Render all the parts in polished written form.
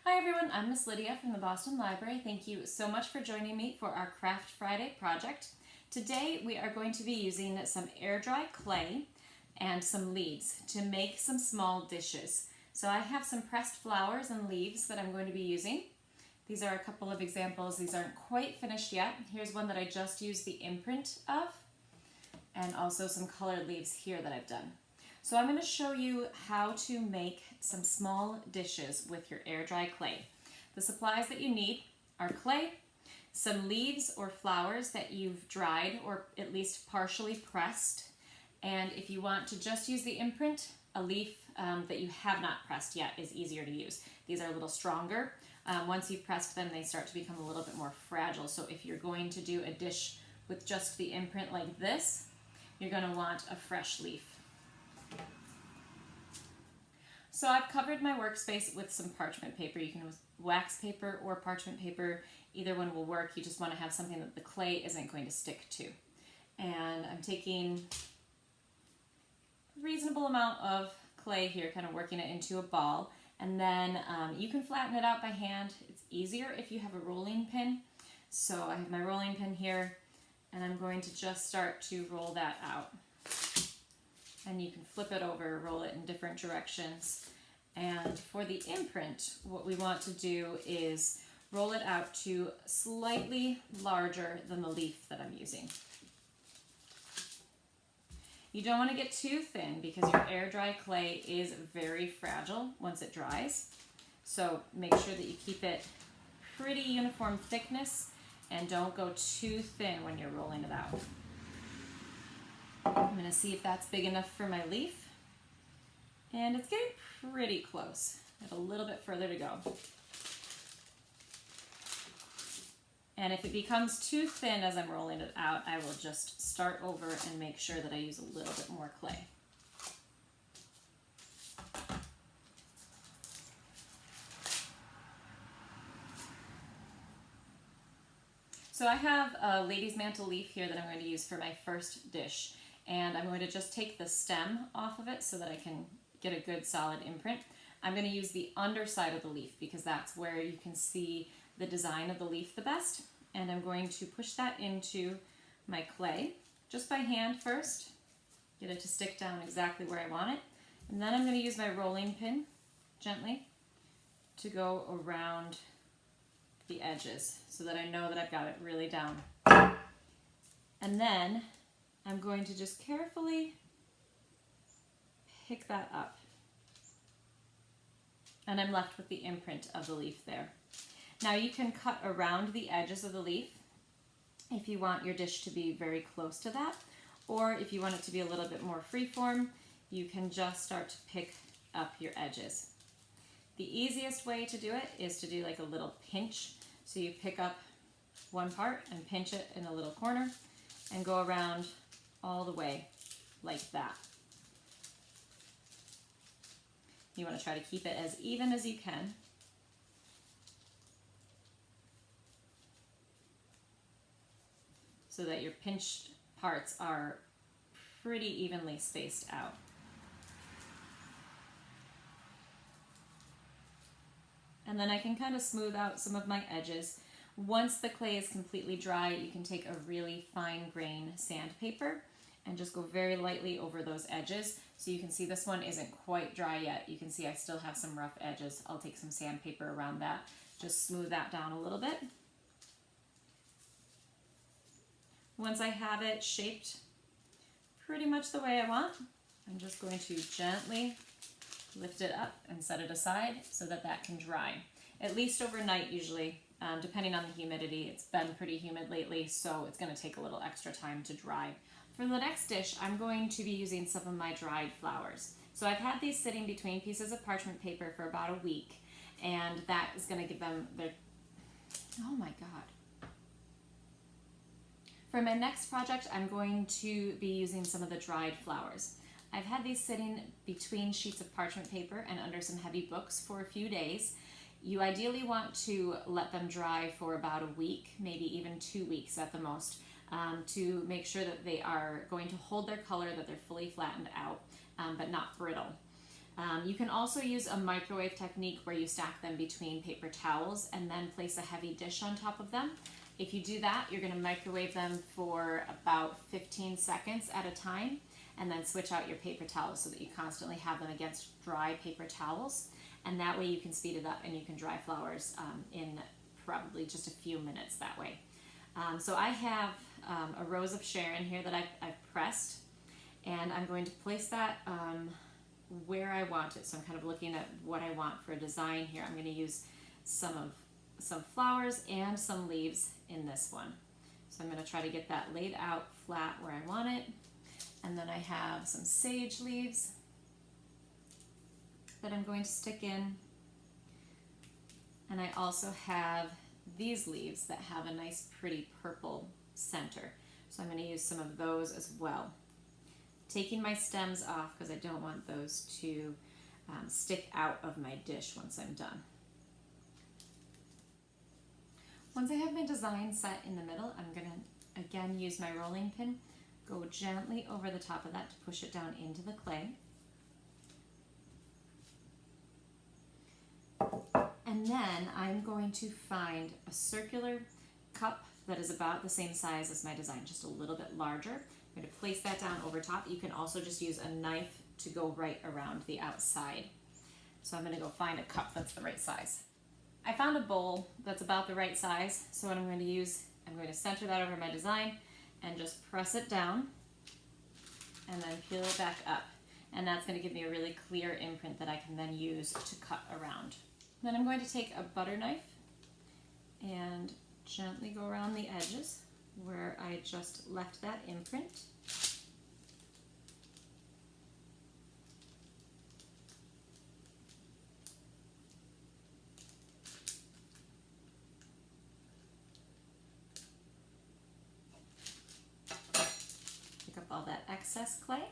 Hi everyone, I'm Miss Lydia from the Boston Library. Thank you so much for joining me for our Craft Friday project. Today we are going to be using some air dry clay and some leaves to make some small dishes. So I have some pressed flowers and leaves that I'm going to be using. These are a couple of examples. These aren't quite finished yet. Here's one that I just used the imprint of, and also some colored leaves here that I've done. So I'm going to show you how to make some small dishes with your air dry clay. The supplies that you need are clay, some leaves or flowers that you've dried or at least partially pressed, and if you want to just use the imprint, a leaf that you have not pressed yet is easier to use. These are a little stronger. Once you've pressed them, they start to become a little bit more fragile. So if you're going to do a dish with just the imprint like this, you're going to want a fresh leaf. So I've covered my workspace with some parchment paper. You can use wax paper or parchment paper. Either one will work. You just want to have something that the clay isn't going to stick to. And I'm taking a reasonable amount of clay here, kind of working it into a ball. And then you can flatten it out by hand. It's easier if you have a rolling pin. So I have my rolling pin here, and I'm going to just start to roll that out. And you can flip it over, roll it in different directions. And for the imprint, what we want to do is roll it out to slightly larger than the leaf that I'm using. You don't want to get too thin because your air dry clay is very fragile once it dries. So make sure that you keep it pretty uniform thickness and don't go too thin when you're rolling it out. I'm going to see if that's big enough for my leaf. And it's getting pretty close. I have a little bit further to go. And if it becomes too thin as I'm rolling it out, I will just start over and make sure that I use a little bit more clay. So I have a lady's mantle leaf here that I'm going to use for my first dish. And I'm going to just take the stem off of it so that I can get a good solid imprint. I'm going to use the underside of the leaf because that's where you can see the design of the leaf the best. And I'm going to push that into my clay just by hand first, get it to stick down exactly where I want it. And then I'm going to use my rolling pin gently to go around the edges so that I know that I've got it really down. And then I'm going to just carefully pick that up. And I'm left with the imprint of the leaf there. Now you can cut around the edges of the leaf if you want your dish to be very close to that, or if you want it to be a little bit more freeform, you can just start to pick up your edges. The easiest way to do it is to do like a little pinch. So you pick up one part and pinch it in a little corner and go around all the way like that. You want to try to keep it as even as you can. So that your pinched parts are pretty evenly spaced out. And then I can kind of smooth out some of my edges. Once the clay is completely dry, you can take a really fine grain sandpaper and just go very lightly over those edges. So you can see this one isn't quite dry yet. You can see I still have some rough edges. I'll take some sandpaper around that, just smooth that down a little bit. Once I have it shaped pretty much the way I want, I'm just going to gently lift it up and set it aside so that that can dry. At least overnight usually, depending on the humidity. It's been pretty humid lately, so it's going to take a little extra time to dry. For the next dish, I'm going to be using some of my dried flowers. So I've had these sitting between pieces of parchment paper for about a week, and that is going to give them their, oh my God. For my next project, I'm going to be using some of the dried flowers. I've had these sitting between sheets of parchment paper and under some heavy books for a few days. You ideally want to let them dry for about a week, maybe even 2 weeks at the most, to make sure that they are going to hold their color, that they're fully flattened out, but not brittle. You can also use a microwave technique where you stack them between paper towels and then place a heavy dish on top of them. If you do that, you're going to microwave them for about 15 seconds at a time and then switch out your paper towels so that you constantly have them against dry paper towels. And that way you can speed it up and you can dry flowers in probably just a few minutes that way. So I have a rose of Sharon here that I've pressed, and I'm going to place that where I want it. So I'm kind of looking at what I want for a design here. I'm going to use some flowers and some leaves in this one. So I'm going to try to get that laid out flat where I want it. And then I have some sage leaves that I'm going to stick in. And I also have these leaves that have a nice pretty purple center. So I'm going to use some of those as well. Taking my stems off because I don't want those to stick out of my dish once I'm done. Once I have my design set in the middle, I'm going to again use my rolling pin, go gently over the top of that to push it down into the clay. And then I'm going to find a circular cup that is about the same size as my design, just a little bit larger. I'm going to place that down over top. You can also just use a knife to go right around the outside. So I'm going to go find a cup that's the right size. I found a bowl that's about the right size, so what I'm going to use, I'm going to center that over my design and just press it down and then peel it back up. And that's going to give me a really clear imprint that I can then use to cut around. Then I'm going to take a butter knife and gently go around the edges where I just left that imprint. Pick up all that excess clay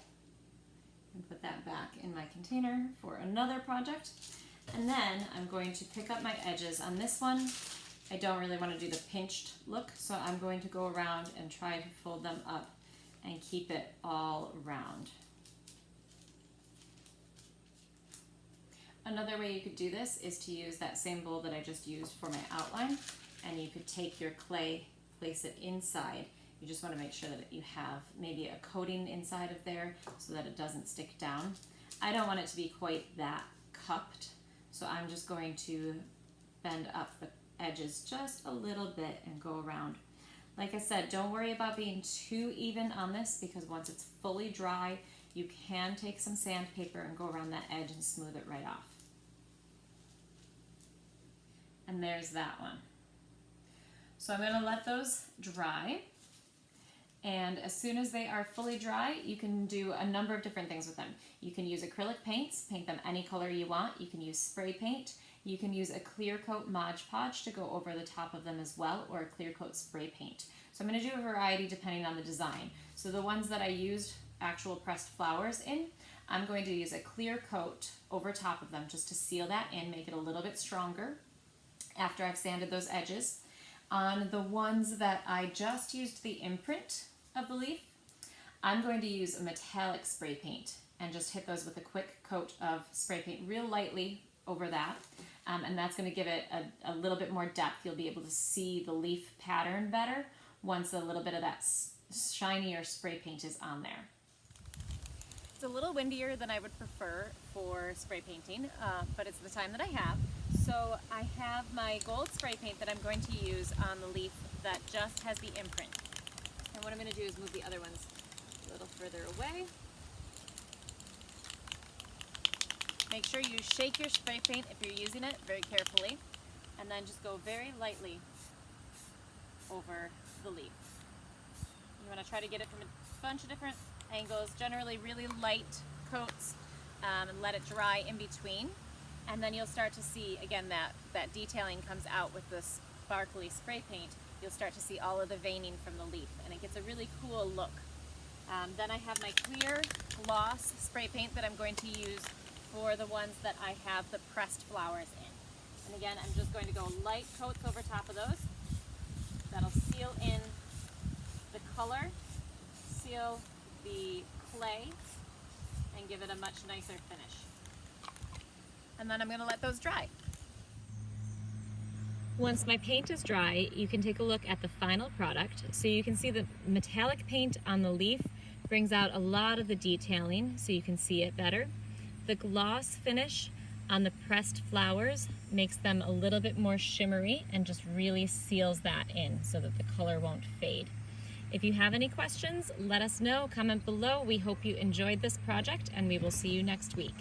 and put that back in my container for another project. And then I'm going to pick up my edges. On this one, I don't really want to do the pinched look, so I'm going to go around and try to fold them up and keep it all round. Another way you could do this is to use that same bowl that I just used for my outline, and you could take your clay, place it inside. You just want to make sure that you have maybe a coating inside of there so that it doesn't stick down. I don't want it to be quite that cupped, so I'm just going to bend up the edges just a little bit and go around. Like I said, don't worry about being too even on this, because once it's fully dry, you can take some sandpaper and go around that edge and smooth it right off. And there's that one. So I'm going to let those dry. And as soon as they are fully dry, you can do a number of different things with them. You can use acrylic paints, paint them any color you want. You can use spray paint. You can use a clear coat ModPodge to go over the top of them as well, or a clear coat spray paint. So I'm going to do a variety depending on the design. So the ones that I used actual pressed flowers in, I'm going to use a clear coat over top of them just to seal that in, make it a little bit stronger after I've sanded those edges. On the ones that I just used the imprint of the leaf, I'm going to use a metallic spray paint and just hit those with a quick coat of spray paint real lightly over that. And that's going to give it a little bit more depth. You'll be able to see the leaf pattern better once a little bit of that shinier spray paint is on there. It's a little windier than I would prefer for spray painting, but it's the time that I have. So I have my gold spray paint that I'm going to use on the leaf that just has the imprint. And what I'm going to do is move the other ones a little further away. Make sure you shake your spray paint if you're using it very carefully, and then just go very lightly over the leaf. You want to try to get it from a bunch of different angles, generally really light coats, and let it dry in between. And then you'll start to see, again, that detailing comes out with the sparkly spray paint. You'll start to see all of the veining from the leaf, and it gets a really cool look. Then I have my clear gloss spray paint that I'm going to use for the ones that I have the pressed flowers in. And again, I'm just going to go light coats over top of those. That'll seal in the color, seal the clay, and give it a much nicer finish. and then I'm going to let those dry. Once my paint is dry, you can take a look at the final product. So you can see the metallic paint on the leaf brings out a lot of the detailing so you can see it better. The gloss finish on the pressed flowers makes them a little bit more shimmery and just really seals that in so that the color won't fade. If you have any questions, let us know. Comment below. We hope you enjoyed this project, and we will see you next week.